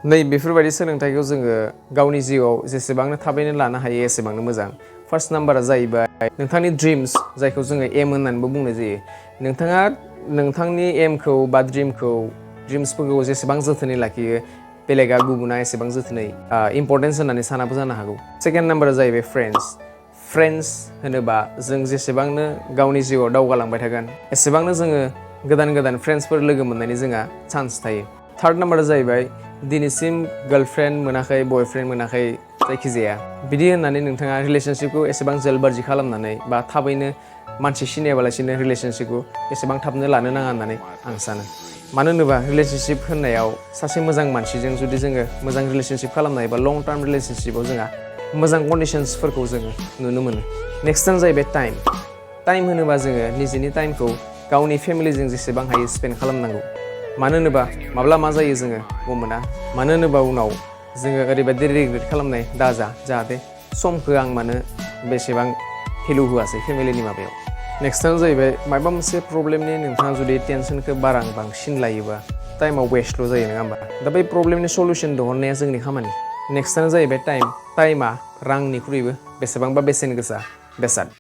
नै बेफोरबायदि सोलोंथाइखौ जोङो गावनि जिउआव जेसेबांनो थाबैनो लानो हायो एसेबांनो मोजां फार्स्ट नाम्बारा जाहैबाय नोंथांनि ड्रिम्स जायखौ जोङो एम होननानैबो बुंनाय जायो नोंथाङा नोंथांनि एमखौ बा ड्रिम्सफोरखौ जेसेबां जोथोनै लाखियो बेलेगा गुबुना एसेबां जोथोनै इम्पर्टेन्स होननानै सानाबो जानो हागौ सेकेन्ड नाम्बारा जाहैबाय फ्रेन्ड्स होनोबा जों जेसेबांनो गावनि जिउआव दावगालांबाय थागोन एसेबांनो जोङो गोदान फ्रेन्ड्सफोर लोगो मोननायनि जोंहा चान्स थायो थार्ड नाम्बारा जाहैबाय दिनैसिम गार्लफ्रेन्ड मोनाखै बयफ्रेन्ड मोनाखै जायखिजाया बिदि होननानै नोंथाङा रिलेशनशिपखौ एसेबां जल्दबाजि खालामनानै बा थाबैनो मानसि सिनायाबालासिनो रिलेशनशिपखौ एसेबां थाबनो लानो नाङा होननानै आं सानो मानो होनोबा रिलेशनशिप होननायाव सासे मोजां मानसिजों जुदि जोङो मोजां रिलेशनशिप खालामनो हायोबा लं टार्म रिलेशनशिपआव जोंहा मोजां कन्डिशन्सफोरखौ जोङो नुनो मोनो नेक्स्टआनो जाहैबाय टाइम होनोबा जोङो निजेनि टाइमखौ गावनि फेमिलिजों जेसेबां हायो स्पेन्ड खालामनांगौ मानो होनोबा माब्ला मा जायो जोङो मोना मानो होनोबा उनाव जोङो ओरैबायदि रिग्रेट खालामनाय दाजा जाहाथे समखौ आं मानो बेसेबां भेलु होआसै फेमिलिनि माबायाव नेक्स्टआनो जाहैबाय माबा मोनसे प्रब्लेमनि नोंथाङा जुदि टेनसनखौ बांसिन लायोबा टाइमाव वेस्टल' जायो नङा होमबा दा बै प्रब्लेमनि सल्युसन दिहुननाया जोंनि खामानि नेक्स्टआनो जाहैबाय टाइमा रांनिख्रुइबो बेसेबांबा बेसेन गोसा बेसाद